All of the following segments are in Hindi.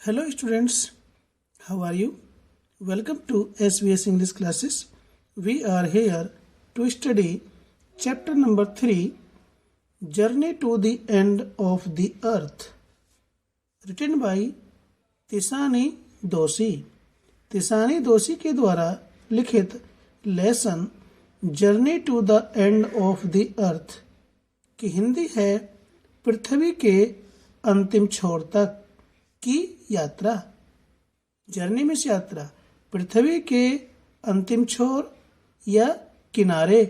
Hello students, how are you? Welcome to SVS English classes. We are here to study chapter number 3, Journey to the End of the Earth, written by तिसानी दोषी। तिसानी दोषी के द्वारा लिखित lesson journey to the end of the earth की हिंदी है पृथ्वी के अंतिम छोर तक की यात्रा। जर्नी मीन्स यात्रा, पृथ्वी के अंतिम छोर या किनारे,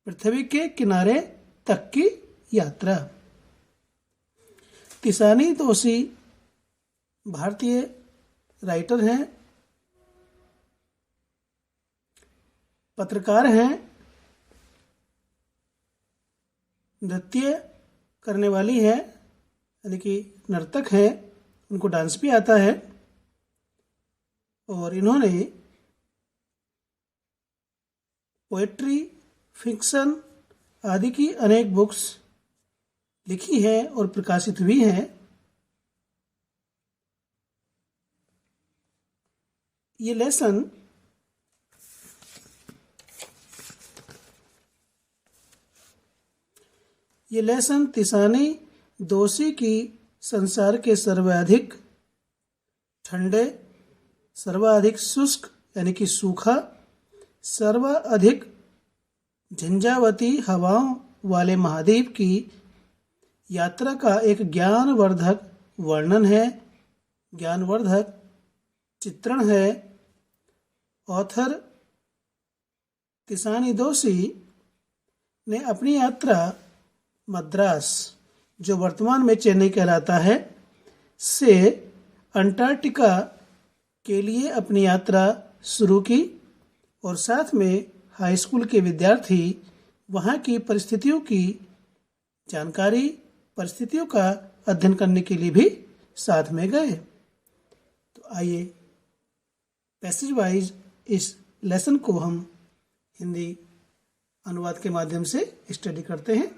पृथ्वी के किनारे तक की यात्रा। तिसानी दोषी भारतीय राइटर हैं, पत्रकार हैं, नृत्य करने वाली है यानी कि नर्तक है, उनको डांस भी आता है और इन्होंने पोएट्री, फिक्शन आदि की अनेक बुक्स लिखी हैं और प्रकाशित हुई हैं। ये लेसन तिसानी दोषी की संसार के सर्वाधिक ठंडे, सर्वाधिक शुष्क यानी कि सूखा, सर्वाधिक झंझावती हवाओं वाले महाद्वीप की यात्रा का एक ज्ञानवर्धक वर्णन है, ज्ञानवर्धक चित्रण है। ऑथर तिसानी दोषी ने अपनी यात्रा मद्रास, जो वर्तमान में चेन्नई कहलाता है, से अंटार्कटिका के लिए अपनी यात्रा शुरू की और साथ में हाई स्कूल के विद्यार्थी वहाँ की परिस्थितियों की जानकारी, परिस्थितियों का अध्ययन करने के लिए भी साथ में गए। तो आइए पैसेज वाइज इस लेसन को हम हिंदी अनुवाद के माध्यम से स्टडी करते हैं।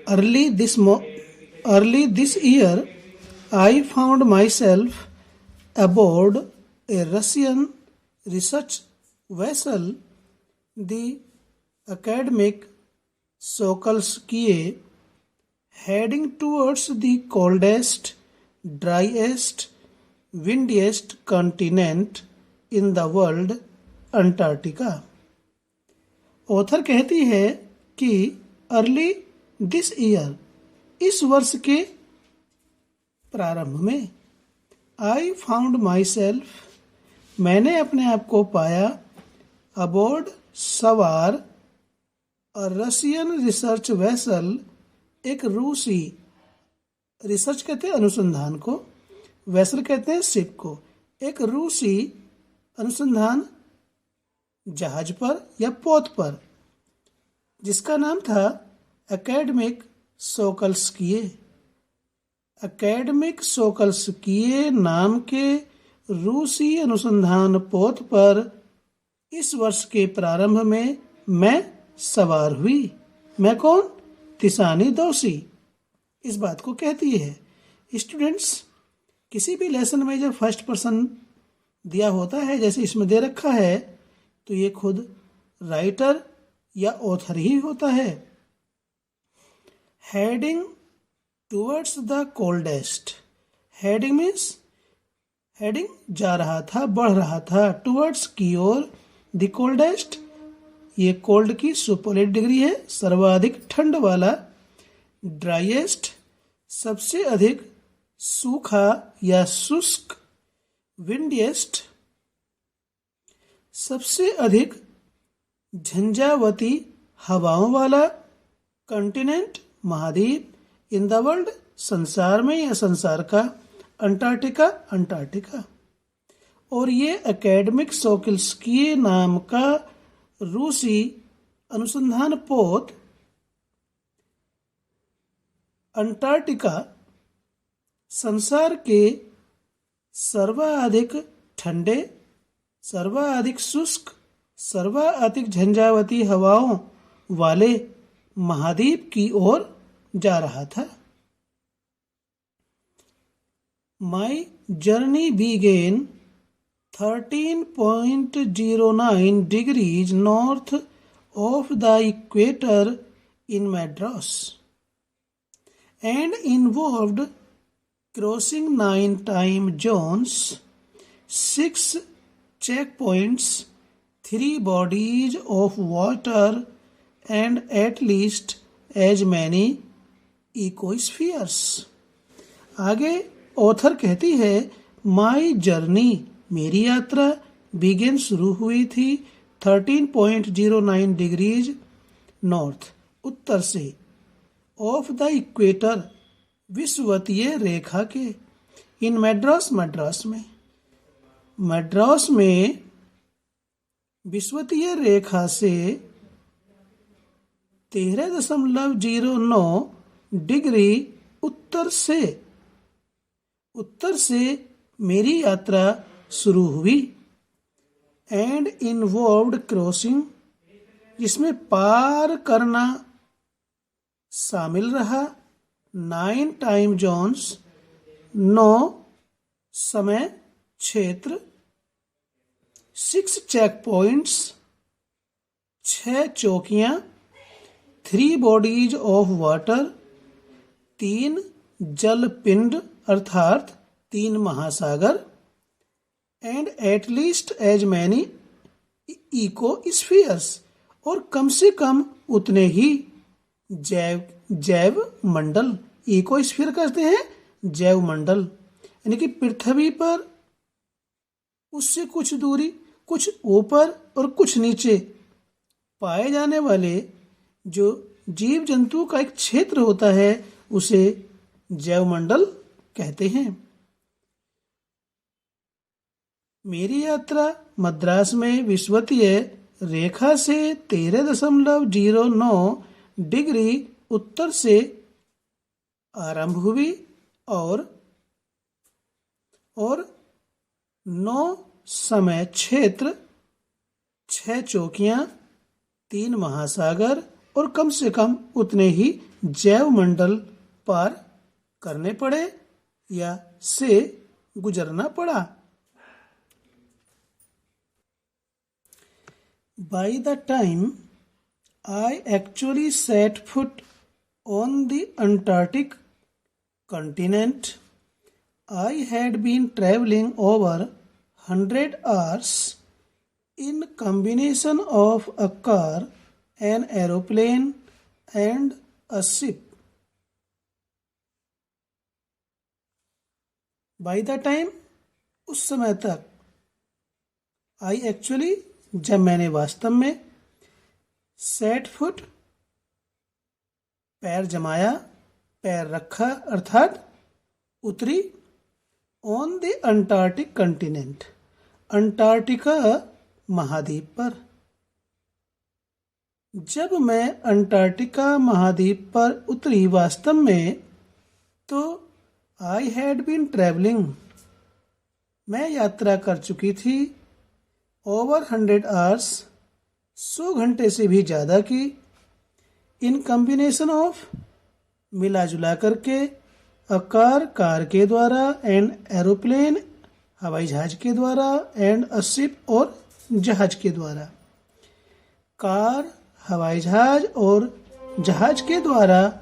Early this year, I found myself aboard a Russian research vessel, the academic Sokolskiye, heading towards the coldest, driest, windiest continent in the world, Antarctica. Author कहती है कि अर्ली दिस ईयर, इस वर्ष के प्रारंभ में, आई फाउंड माई सेल्फ, मैंने अपने आप को पाया, अबोर्ड सवार, और रशियन रिसर्च वेसल, एक रूसी, रिसर्च कहते हैं अनुसंधान को, वेसल कहते हैं शिप को, एक रूसी अनुसंधान जहाज पर या पोत पर, जिसका नाम था एकेडमिक सोकल्स्किये। एकेडमिक सोकल्स्किये नाम के रूसी अनुसंधान पोत पर इस वर्ष के प्रारंभ में मैं सवार हुई। मैं कौन? तिसानी दोषी इस बात को कहती है। स्टूडेंट्स, किसी भी लेसन में जब फर्स्ट पर्सन दिया होता है, जैसे इसमें दे रखा है, तो ये खुद राइटर या ऑथर ही होता है। Heading towards the coldest, heading means heading जा रहा था, बढ़ रहा था, टुवर्ड्स की ओर, द कोल्डेस्ट ये कोल्ड की सुपरलेटिव डिग्री है, सर्वाधिक ठंड वाला, ड्राइएस्ट सबसे अधिक सूखा या शुष्क, विंडिएस्ट सबसे अधिक झंझावती हवाओं वाला, कंटिनेंट महाद्वीप, इन द वर्ल्ड संसार में या संसार का, अंटार्कटिका अंटार्कटिका। और ये एकेडमिक सोकल्स्किये नाम का रूसी अनुसंधान पोत अंटार्कटिका संसार के सर्वाधिक ठंडे, सर्वाधिक शुष्क, सर्वाधिक झंझावती हवाओं वाले महाद्वीप की ओर जा रहा था। My journey began 13.09 degrees north of the equator in Madras and involved crossing 9 time zones, 6 checkpoints, 3 bodies of water and at least as many ecospheres. आगे ऑथर कहती है माई जर्नी मेरी यात्रा बिगिन शुरू हुई थी 13.09 डिग्रीज नॉर्थ उत्तर से ऑफ द इक्वेटर विषुवतीय रेखा के इन मैड्रास में विषुवतीय रेखा से 13.09 डिग्री उत्तर से मेरी यात्रा शुरू हुई एंड इन्वॉल्व्ड क्रॉसिंग जिसमें पार करना शामिल रहा 9 टाइम जोन्स 9 समय क्षेत्र 6 चेक पॉइंट्स 6 चौकियां 3 बॉडीज ऑफ वाटर 3 जल पिंड अर्थात 3 महासागर एंड एटलीस्ट एज मैनी इकोस्फीयर्स और कम से कम उतने ही जैव मंडल इकोस्फीयर कहते हैं जैव मंडल यानी कि पृथ्वी पर उससे कुछ दूरी कुछ ऊपर और कुछ नीचे पाए जाने वाले जो जीव जंतु का एक क्षेत्र होता है उसे जैव मंडल कहते हैं। मेरी यात्रा मद्रास में विषुवतीय रेखा से 13.09 डिग्री उत्तर से आरंभ हुई और 9 समय क्षेत्र 6 चौकियां 3 महासागर और कम से कम उतने ही जैव मंडल पार करने पड़े या से गुजरना पड़ा। By the time I actually set foot on the Antarctic continent, I had been traveling over 100 hours in combination of a car, an aeroplane and a ship. By the time उस समय तक I actually जब मैंने वास्तव में सेट फुट पैर जमाया पैर रखा अर्थात उतरी on the Antarctic continent Antarctica महाद्वीप पर। जब मैं अंटार्कटिका महाद्वीप पर उतरी वास्तव में तो आई हैड बीन ट्रैवलिंग मैं यात्रा कर चुकी थी ओवर 100 आवर्स 100 घंटे से भी ज़्यादा की इन कॉम्बिनेशन ऑफ मिला जुला करके कार के द्वारा एंड एरोप्लेन हवाई जहाज के द्वारा एंड अ शिप और जहाज के द्वारा। कार हवाई जहाज और जहाज के द्वारा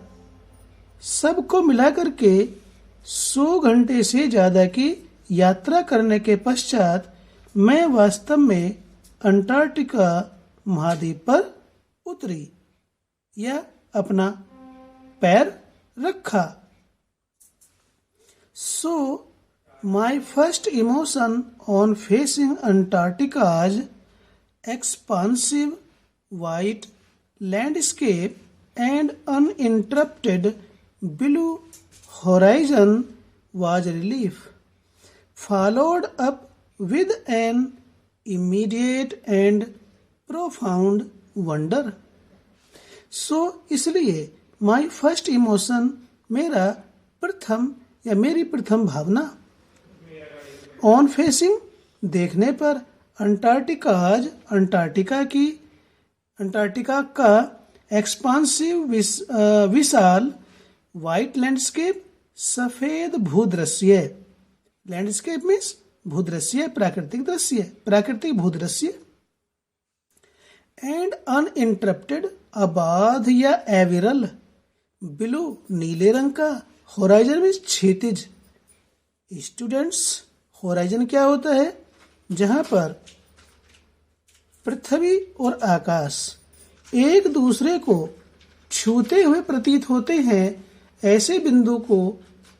सबको मिला करके 100 घंटे से ज़्यादा की यात्रा करने के पश्चात मैं वास्तव में अंटार्कटिका महाद्वीप पर उतरी या अपना पैर रखा। So my first emotion on facing Antarctica's expansive white landscape and uninterrupted blue horizon was relief, followed up with an immediate and profound wonder. So इसलिए my first emotion मेरा प्रथम या मेरी प्रथम भावना ऑन फेसिंग देखने पर अंटार्कटिका का एक्सपांसिव विशाल वाइट लैंडस्केप सफेद भूदृश्य लैंडस्केप मीन्स भूदृश्य, प्राकृतिक दृश्य, प्राकृतिक भूदृश्य। एंड अनइंटरप्टेड, अबाध या एविरल, ब्लू नीले रंग का, होराइजन मीन्स क्षितिज। स्टूडेंट्स, होराइजन क्या होता है? जहां पर पृथ्वी और आकाश एक दूसरे को छूते हुए प्रतीत होते हैं, ऐसे बिंदु को,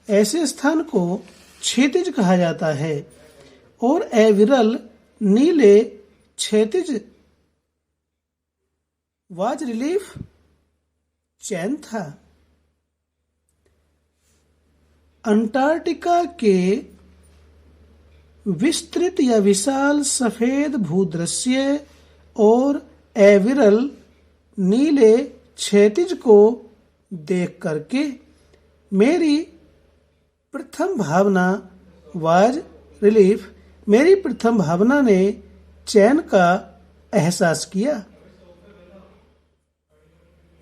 ऐसे स्थान को क्षैतिज कहा जाता है। और एविरल नीले क्षैतिज वाज रिलीफ चैन था। अंटार्कटिका के विस्तृत या विशाल सफेद भूदृश्य और एविरल नीले क्षैतिज को देख करके मेरी प्रथम भावना वाज रिलीफ, मेरी प्रथम भावना ने चैन का एहसास किया,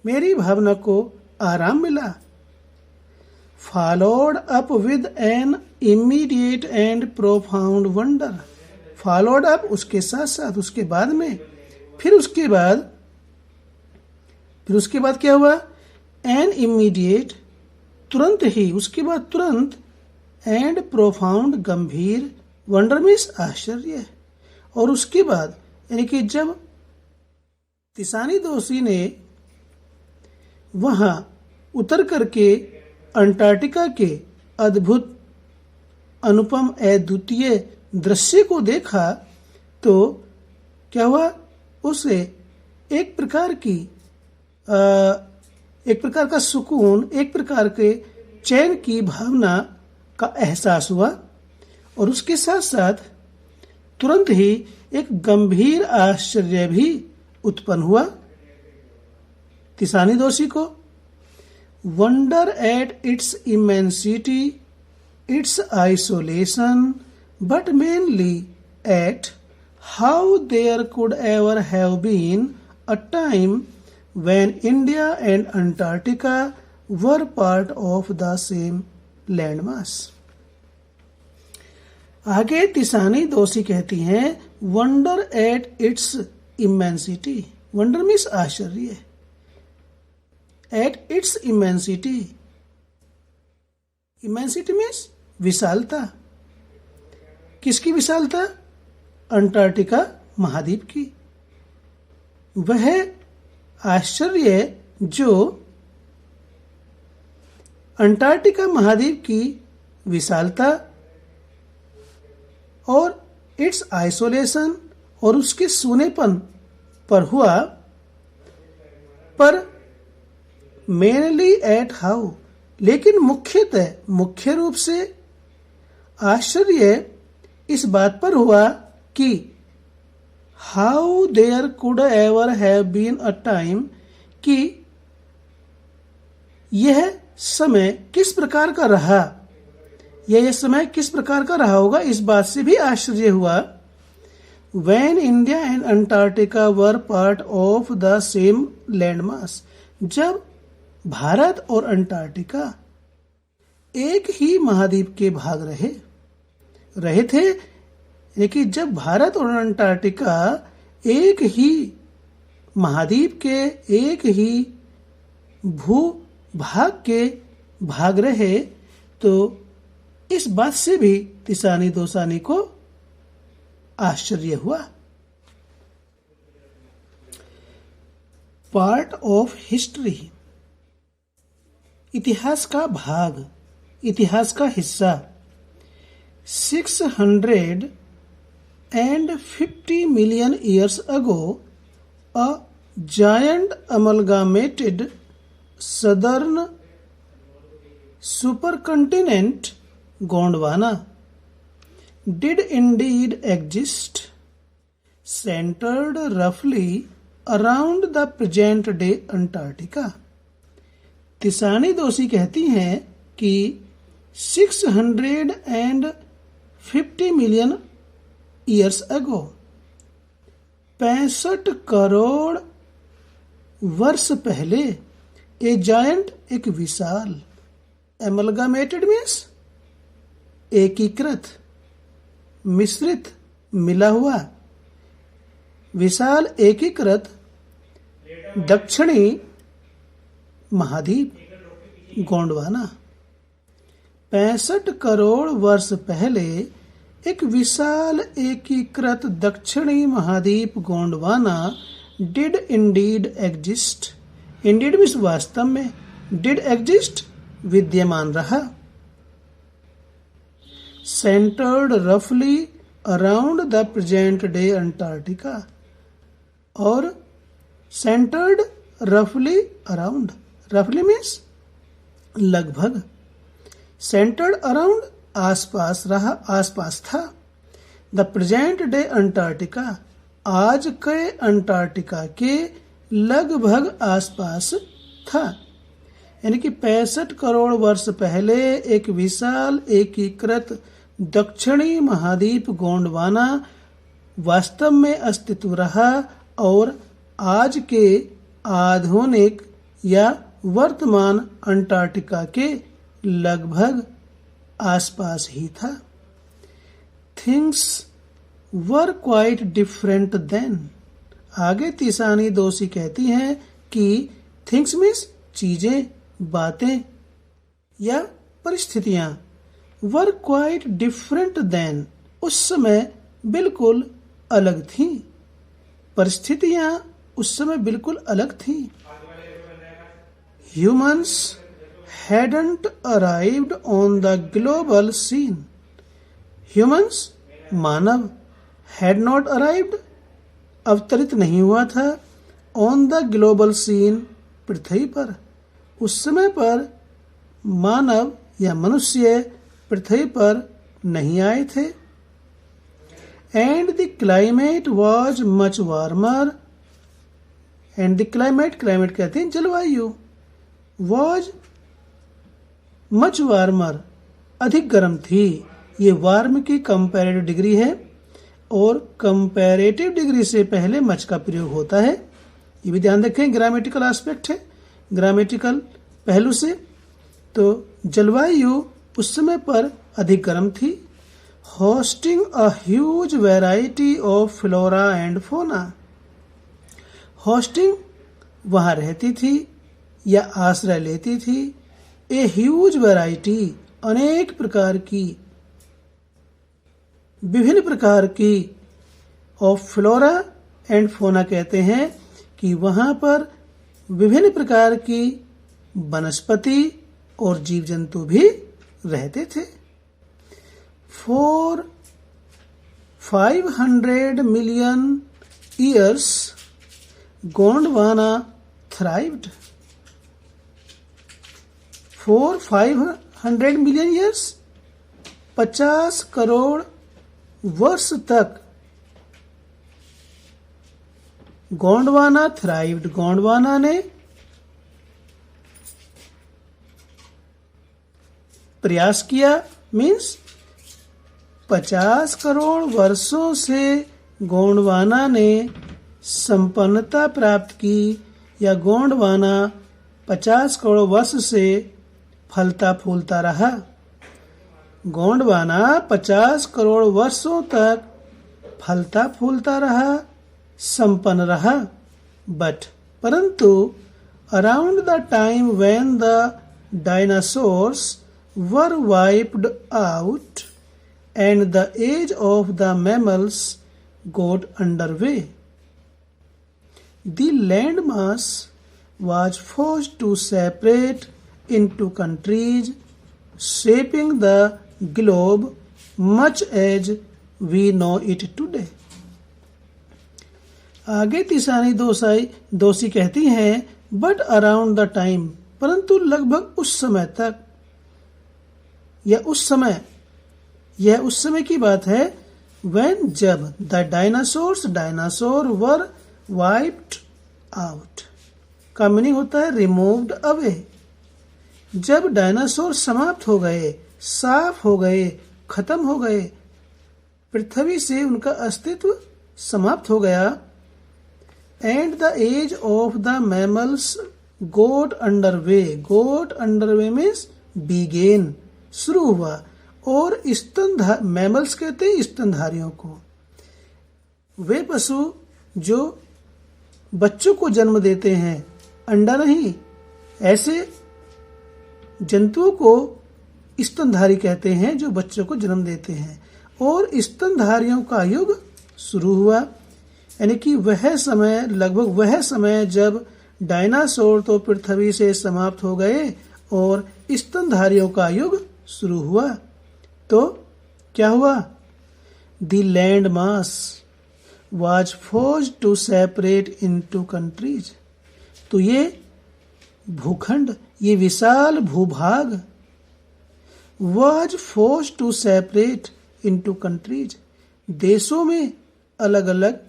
मेरी भावना को आराम मिला। Followed up with an immediate and profound wonder, followed up उसके साथ साथ, उसके बाद में, फिर उसके बाद क्या हुआ? एन इमीडिएट तुरंत ही, उसके बाद तुरंत, एंड प्रोफाउंड गंभीर, वंडर मीन्स आश्चर्य। और उसके बाद यानी कि जब तिसानी दोषी ने वहां उतर करके अंटार्कटिका के अद्भुत अनुपम अद्वितीय दृश्य को देखा तो क्या हुआ? उसे एक प्रकार का सुकून, एक प्रकार के चैन की भावना का एहसास हुआ। और उसके साथ साथ तुरंत ही एक गंभीर आश्चर्य भी उत्पन्न हुआ तिसानी दोषी को। Wonder at its immensity, it's isolation, but mainly eight how there could ever have been a time when India and Antarctica were part of the same landmass. आगे तिसानी दोषी कहती हैं wonder at its immensity, wonder means आश्चर्य, at its immensity, immensity means विशालता। किसकी विशालता? अंटार्कटिका महाद्वीप की। वह आश्चर्य जो अंटार्कटिका महाद्वीप की विशालता और इट्स आइसोलेशन और उसके सूनेपन पर हुआ, पर मेनली एट हाउ, लेकिन मुख्य रूप से आश्चर्य इस बात पर हुआ कि how there could ever have been a time, कि यह समय किस प्रकार का रहा, यह समय किस प्रकार का रहा होगा, इस बात से भी आश्चर्य हुआ। When India and Antarctica were part of the same landmass, जब भारत और अंटार्कटिका एक ही महाद्वीप के भाग रहे थे, लेकिन जब भारत और अंटार्कटिका एक ही महाद्वीप के एक ही भूभाग के भाग रहे, तो इस बात से भी तिसानी दोसानी को आश्चर्य हुआ। पार्ट ऑफ हिस्ट्री, इतिहास का भाग, इतिहास का हिस्सा। 650 million years ago, a giant amalgamated southern supercontinent, Gondwana, did indeed exist, centered roughly around the present day Antarctica. तिसानी Doshi कहती हैं कि 650 million years ago, 65 करोड़ वर्ष पहले, ए जायंट एक विशाल, एमलगामेटेड मीन्स एकीकृत, मिश्रित, मिला हुआ, विशाल एकीकृत दक्षिणी महाद्वीप गोंडवाना। 65 करोड़ वर्ष पहले एक विशाल एकीकृत दक्षिणी महाद्वीप Gondwana did Indeed exist. Indeed means वास्तव में, डिड एग्जिस्ट विद्यमान रहा। सेंटर्ड रफली around the present day Antarctica, और सेंटर्ड रफली अराउंड, रफली मीन्स लगभग, सेंटर्ड अराउंड आसपास रहा, आसपास था। द प्रेजेंट डे अंटार्कटिका, आज के अंटार्कटिका के लगभग आसपास था। यानी कि 65 करोड़ वर्ष पहले एक विशाल एकीकृत दक्षिणी महाद्वीप गोंडवाना वास्तव में अस्तित्व रहा और आज के आधुनिक या वर्तमान अंटार्कटिका के लगभग आसपास ही था। Things were quite different then. आगे तिसानी दोषी कहती हैं कि थिंग्स मीन्स चीजें, बातें या परिस्थितियां, वर क्वाइट डिफरेंट देन, उस समय बिल्कुल अलग थी। परिस्थितियां उस समय बिल्कुल अलग थी। Humans hadn't arrived on the global scene. Humans, Manav, had not arrived, अवतरित नहीं हुआ था, on the global scene, पृथ्वी पर। उस समय पर मानव या मनुष्य पृथ्वी पर नहीं आए थे। And the climate was much warmer. And the climate, climate कहते हैं जलवायु, was मच वार्मर, अधिक गर्म थी। ये वार्म की कंपैरेटिव डिग्री है और कंपैरेटिव डिग्री से पहले मच का प्रयोग होता है। ये भी ध्यान रखें, ग्रामेटिकल एस्पेक्ट है, ग्रामेटिकल पहलू से। तो जलवायु उस समय पर अधिक गर्म थी। Hosting a huge variety of flora and fauna. Hosting वहां रहती थी या आश्रय लेती थी। ए ह्यूज वैरायटी, अनेक प्रकार की, विभिन्न प्रकार की, ऑफ फ्लोरा एंड फोना कहते हैं कि वहां पर विभिन्न प्रकार की वनस्पति और जीव जंतु भी रहते थे। For 500 million years, Gondwana thrived. For 500 million years, 50 crore वर्ष तक गोंडवाना थ्राइव्ड, गोंडवाना ने प्रयास किया। मीन्स 50 करोड़ वर्षों से गोंडवाना ने संपन्नता प्राप्त की, या गोंडवाना 50 करोड़ वर्ष से फलता फूलता रहा। गोंडवाना 50 करोड़ वर्षों तक फलता फूलता रहा, संपन्न रहा। बट परंतु around the time when the dinosaurs were wiped out and the age of the mammals got underway, the landmass was forced to separate into countries, shaping the globe much as we know it today. आगे तिसानी दोषी कहती हैं, बट अराउंड द टाइम, परंतु लगभग उस समय तक, या उस समय, यह उस समय की बात है, when, जब, the dinosaurs, dinosaur were wiped out, का मीनिंग होता है रिमूव्ड अवे। जब डायनासोर समाप्त हो गए, साफ हो गए, खत्म हो गए, पृथ्वी से उनका अस्तित्व समाप्त हो गया। And the age of the mammals got under way, got under way means began, शुरू हुआ, और मैमल्स कहते हैं स्तनधारियों को। वे पशु जो बच्चों को जन्म देते हैं, अंडा नहीं, ऐसे जंतुओं को स्तनधारी कहते हैं जो बच्चों को जन्म देते हैं। और स्तनधारियों का युग शुरू हुआ, यानी कि लगभग वह समय जब डायनासोर तो पृथ्वी से समाप्त हो गए और स्तनधारियों का युग शुरू हुआ। तो क्या हुआ? The land mass was forced to separate into countries. तो ये भूखंड, ये विशाल भूभाग was forced to separate into countries, देशों में अलग अलग,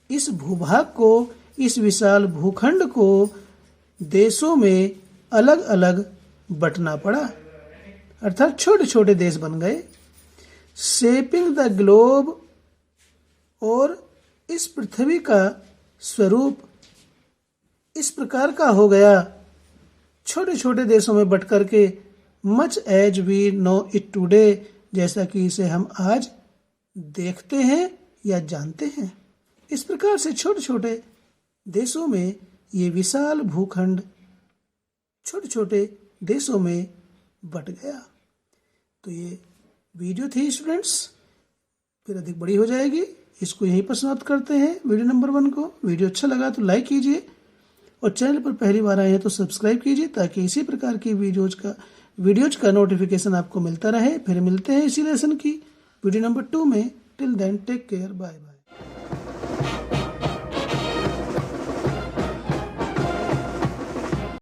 इस भूभाग को, इस विशाल भूखंड को देशों में अलग अलग बंटना पड़ा, अर्थात छोटे छोटे देश बन गए। शेपिंग द ग्लोब, और इस पृथ्वी का स्वरूप इस प्रकार का हो गया, छोटे छोटे देशों में बट करके, much as we know it today, जैसा कि इसे हम आज देखते हैं या जानते हैं। इस प्रकार से छोटे छोटे देशों में ये विशाल भूखंड छोटे छोटे देशों में बट गया। तो ये वीडियो थी स्टूडेंट्स, फिर अधिक बड़ी हो जाएगी। इसको यहीं पर समाप्त करते हैं वीडियो नंबर 1 को। वीडियो अच्छा लगा तो लाइक कीजिए और चैनल पर पहली बार आए हैं तो सब्सक्राइब कीजिए, ताकि इसी प्रकार की वीडियोज का नोटिफिकेशन आपको मिलता रहे। फिर मिलते हैं इसी लेसन की वीडियो नंबर 2 में। Till then take care, bye bye.